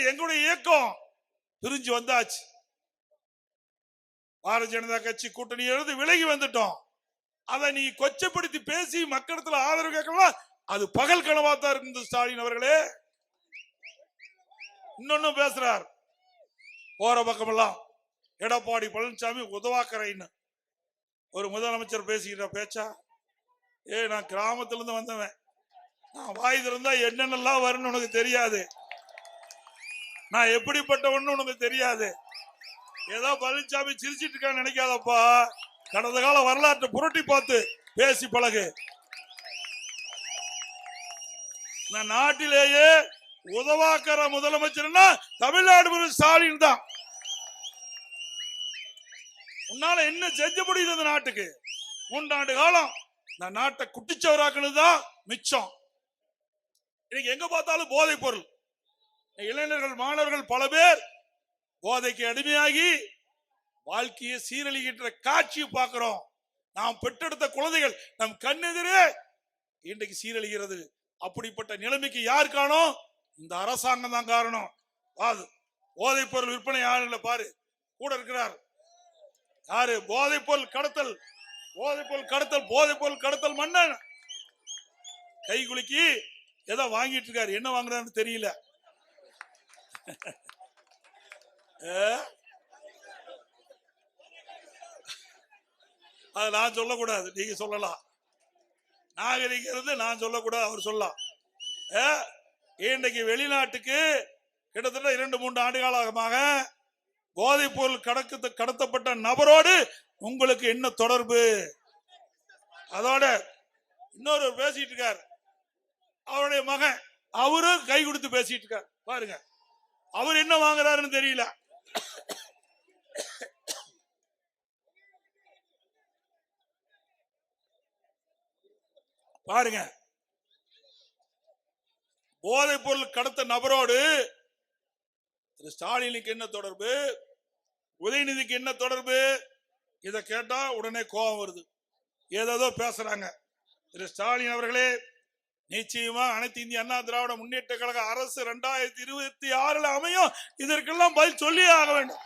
எங்களுடைய இயக்கம் பிரிஞ்சு வந்தாச்சு. பாரதிய ஜனதா கட்சி கூட்டணியிலிருந்து விலகி வந்துட்டோம். அதை நீ கொச்சப்படுத்தி பேசி மக்களிடத்தில் ஆதரவு கேட்கலாம், அது பகல் கனவாத்தான் இருக்கு. ஸ்டாலின் அவர்களே இன்னொன்னு பேசுறார். போற பக்கமெல்லாம் எடப்பாடி பழனிசாமி உதவாக்கரைன்னு ஒரு முதலமைச்சர் பேசுகிற பேச்சா? நான் கிராமத்துல இருந்து வந்தவன், நான் வாய் திறந்தா என்னென்னலாம் வரும்னு உனக்கு தெரியாது, நான் எப்படிப்பட்டவன்னு உனக்கு தெரியாது. ஏதோ பழனிசாமி சிரிச்சிட்டு இருக்கான்னு நினைக்காதப்பா, கடந்த கால வரலாற்றை புரட்டி பார்த்து பேசி பழகு. நான் நாட்டிலேயே உதவாக்கர முதலமைச்சர்னா தமிழ்நாடு ஸ்டாலின் தான். உன்னால என்ன செஞ்ச முடியுது இந்த நாட்டுக்கு? 3 ஆண்டு காலம் இந்த நாட்டை குட்டிச்சவராக்குனதுதான் மிச்சம். இன்னைக்கு எங்க பார்த்தாலும் போதை பொருள். இளைஞர்கள் மாணவர்கள் பல பேர் போதைக்கு அடிமையாகி வாழ்க்கையை சீரழிகின்ற காட்சியை பார்க்கிறோம். நாம் பெற்றெடுத்த குழந்தைகள் நம் கண்ணெதிரே இன்றைக்கு சீரழிகிறது. அப்படிப்பட்ட நிலைமைக்கு யார் காரணம்? இந்த அரசாங்கம் தான் காரணம். போதை பொருள் விற்பனை யாரு பாரு, கூட இருக்கிறார் யாரு? போதை பொருள் கடத்தல், போதை பொருள் கடத்தல், போதை பொருள் கடத்தல் மன்னன் கை குலுக்கி ஏதோ வாங்கிட்டு இருக்காரு. என்ன வாங்குறான்னு தெரியல. அது நான் சொல்லக்கூடாது, நீங்க சொல்லலாம். நாகரிகிறது நான் சொல்லக்கூடாது, அவர் சொல்லலாம். இன்றைக்கு வெளிநாட்டுக்கு கிட்டத்தட்ட 2-3 ஆண்டு காலமாக போதைப் பொருள் கடத்தப்பட்ட நபரோடு உங்களுக்கு என்ன தொடர்பு? அதோட இன்னொரு பேசிட்டு இருக்கார், அவருடைய மகன், அவரும் கை கொடுத்து பேசிட்டு இருக்கார். பாருங்க, அவர் என்ன வாங்குறாருன்னு தெரியல. பாருங்க, போதைப் பொருள் கடத்த நபரோடு திரு ஸ்டாலினுக்கு என்ன தொடர்பு, உதயநிதிக்கு என்ன தொடர்பு? இதை கேட்டா உடனே கோபம் வருது, ஏதோ பேசுறாங்க. திரு ஸ்டாலின் அவர்களே, நிச்சயமா அனைத்து இந்திய அண்ணா திராவிட முன்னேற்ற கழக அரசு 2026 அமையும். இதற்கெல்லாம் பதில் சொல்லியே ஆக வேண்டும்.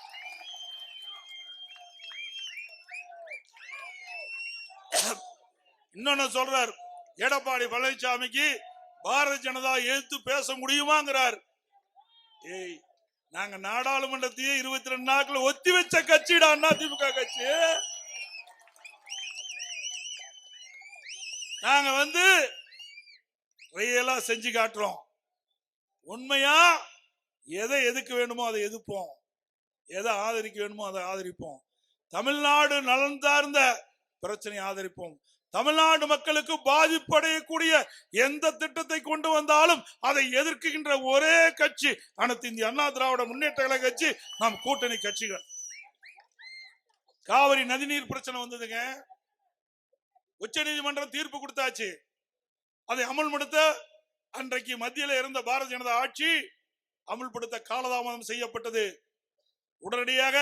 இன்னொன்னு சொல்றார், எடப்பாடி பழனிசாமிக்கு பாரதிய ஜனதா எதிர்த்து பேச முடியுமாங்கிறார். நாங்க நாடாளுமன்றத்தையே 22 நாட்கள் ஒத்தி வச்ச கட்சிடா அதிமுக கட்சி. நாங்க ரியலா செஞ்சு காட்டுறோம். உண்மையா எதை எதுக்க வேணுமோ அதை எதிர்ப்போம், எதை ஆதரிக்க வேணுமோ அதை ஆதரிப்போம். தமிழ்நாடு நலன் சார்ந்த பிரச்சனை ஆதரிப்போம். தமிழ்நாடு மக்களுக்கு பாதிப்படையக்கூடிய எந்த திட்டத்தை கொண்டு வந்தாலும் அதை எதிர்க்கின்ற ஒரே கட்சி அனைத்து இந்திய அண்ணா திராவிட முன்னேற்ற கழக கட்சி, நம் கூட்டணி கட்சிகள். காவிரி நதிநீர் பிரச்சனை வந்ததுங்க, உச்ச நீதிமன்றம் தீர்ப்பு கொடுத்தாச்சு. அதை அமல்படுத்த அன்றைக்கு மத்தியில் இருந்த பாரதிய ஜனதா ஆட்சி அமல்படுத்த காலதாமதம் செய்யப்பட்டது. உடனடியாக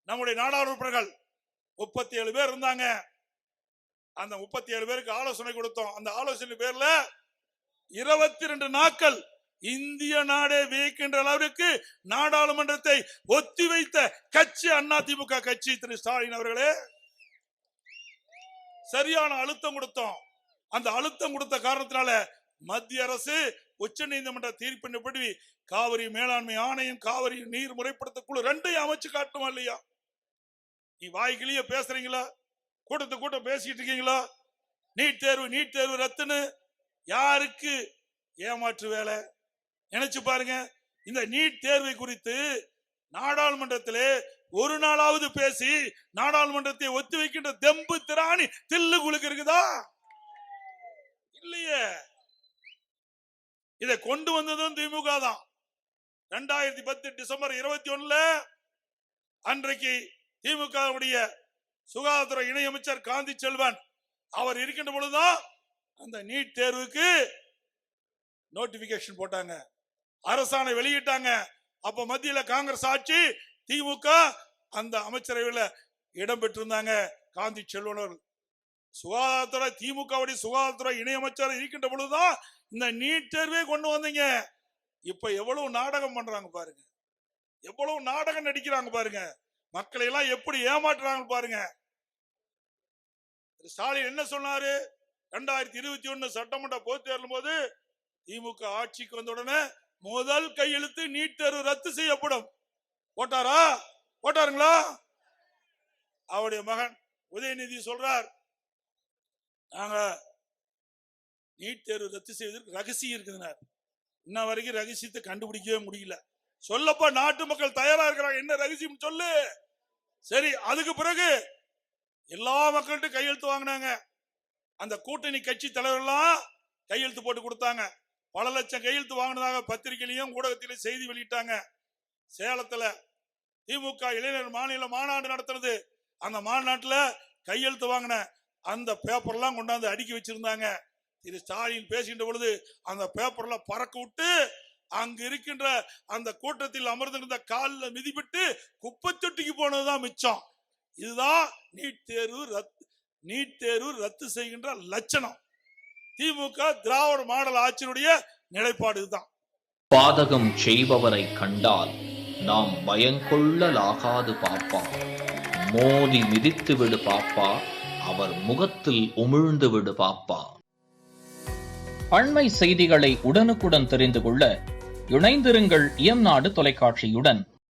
நம்முடைய நாடாளுமன்றங்கள் 37 பேர் இருந்தாங்க. அந்த 37 பேருக்கு ஆலோசனை கொடுத்தோம். அந்த ஆலோசனை பேர்ல 22 நாட்கள் இந்திய நாடே வியக்கின்ற அளவிற்கு நாடாளுமன்றத்தை ஒத்தி வைத்த கட்சி அதிமுக கட்சி. திரு ஸ்டாலின் அவர்களே, சரியான அழுத்தம் கொடுத்தோம். அந்த அழுத்தம் கொடுத்த காரணத்தினால மத்திய அரசு உச்ச நீதிமன்ற தீர்ப்பின்படி காவிரி மேலாண்மை ஆணையம், காவிரி நீர் முறைப்படுத்த குழு 2ஐயும் அமைச்சு காட்டுமா இல்லையா? நீ வாய்க்கிலேயே பேசுறீங்களா? கூட்டம் பேசிட்டு இருக்கீங்களா? நீட் தேர்வு ரத்துன்னு யாருக்கு ஏமாற்று வேலை? நினைச்சு பாருங்க. இந்த நீட் தேர்வை குறித்து நாடாளுமன்றத்திலே ஒரு நாளாவது பேசி நாடாளுமன்றத்தை ஒத்தி வைக்கின்ற தெம்பு திராணி தில்லு குலுக்கு இருக்குதா? இல்லையே. இதை கொண்டு வந்ததும் திமுக தான். 2010 டிசம்பர் 21 அன்றைக்கு திமுகவுடைய சுகாதாரத்துறை இணையமைச்சர் காந்தி செல்வன் அவர் இருக்கின்ற பொழுதுதான் அந்த நீட் தேர்வுக்கு நோட்டிபிகேஷன் போட்டாங்க, அரசாணை வெளியிட்டாங்க. அப்ப மத்தியில காங்கிரஸ் ஆட்சி, திமுக அந்த அமைச்சரவையில் இடம் பெற்றிருந்தாங்க. காந்தி செல்வன் சுகாதாரத்துறை, திமுகவுடைய சுகாதாரத்துறை இணையமைச்சர் இருக்கின்ற பொழுதுதான் இந்த நீட் தேர்வை கொண்டு வந்தீங்க. இப்ப எவ்வளவு நாடகம் பண்றாங்க பாருங்க, எவ்வளவு நாடகம் நடிக்கிறாங்க பாருங்க, மக்களை எல்லாம் எப்படி ஏமாற்றுறாங்க பாருங்க. ஸ்டாலின் என்ன சொன்னாரு? 2021 சட்டமன்ற பொதுத் தேர்தல் போது திமுக ஆட்சிக்கு வந்த உடனே முதல் கையெழுத்து நீட் தேர்வு ரத்து செய்யப்படும். போட்டாரா? போட்டாருங்களா? அவருடைய மகன் உதயநிதி சொல்றார், நாங்க நீட் தேர்வு ரத்து செய்வதற்கு ரகசியம் இருக்குதுனார். இன்ன வரைக்கும் ரகசியத்தை கண்டுபிடிக்கவே முடியல. சொல்லப்ப நாட்டு மக்கள் தயாரா இருக்கிறாங்க, என்ன ரகசியம் சொல்லு. சரி, அதுக்கு பிறகு எல்லா மக்கள்கிட்ட கையெழுத்து வாங்கினாங்க. அந்த கூட்டணி கட்சி தலைவர்கள்லாம் கையெழுத்து போட்டு கொடுத்தாங்க. பல லட்சம் கையெழுத்து வாங்கினதாக பத்திரிகையிலையும் ஊடகத்திலையும் செய்தி வெளியிட்டாங்க. சேலத்துல திமுக இளைஞர் மாநில மாநாடு நடத்துறது. அந்த மாநாட்டுல கையெழுத்து வாங்கின அந்த பேப்பர்லாம் கொண்டாந்து அடுக்கி வச்சிருந்தாங்க. திரு ஸ்டாலின் பேசுகின்ற பொழுது அந்த பேப்பர்ல பறக்க விட்டு அங்கு இருக்கின்ற அந்த கூட்டத்தில் அமர்ந்திருந்த காலில் மிதிப்பிட்டு குப்பை தொட்டிக்கு போனதுதான் மிச்சம். இதுதான் நீட் தேர்வு ரத்து செய்கின்ற லட்சணம். திமுக திராவிட மாடல் ஆட்சியினுடைய நிலைப்பாடு இதுதான். பாதகம் செய்பவரை கண்டால் நாம் பயங்கொள்ளலாகாது பாப்பா, மோதி மிதித்து விடு பாப்பா, அவர் முகத்தில் உமிழ்ந்து விடு பாப்பா. அண்மை செய்திகளை உடனுக்குடன் தெரிந்து கொள்ள இணைந்திருங்கள் இயம்நாடு தொலைக்காட்சியுடன்.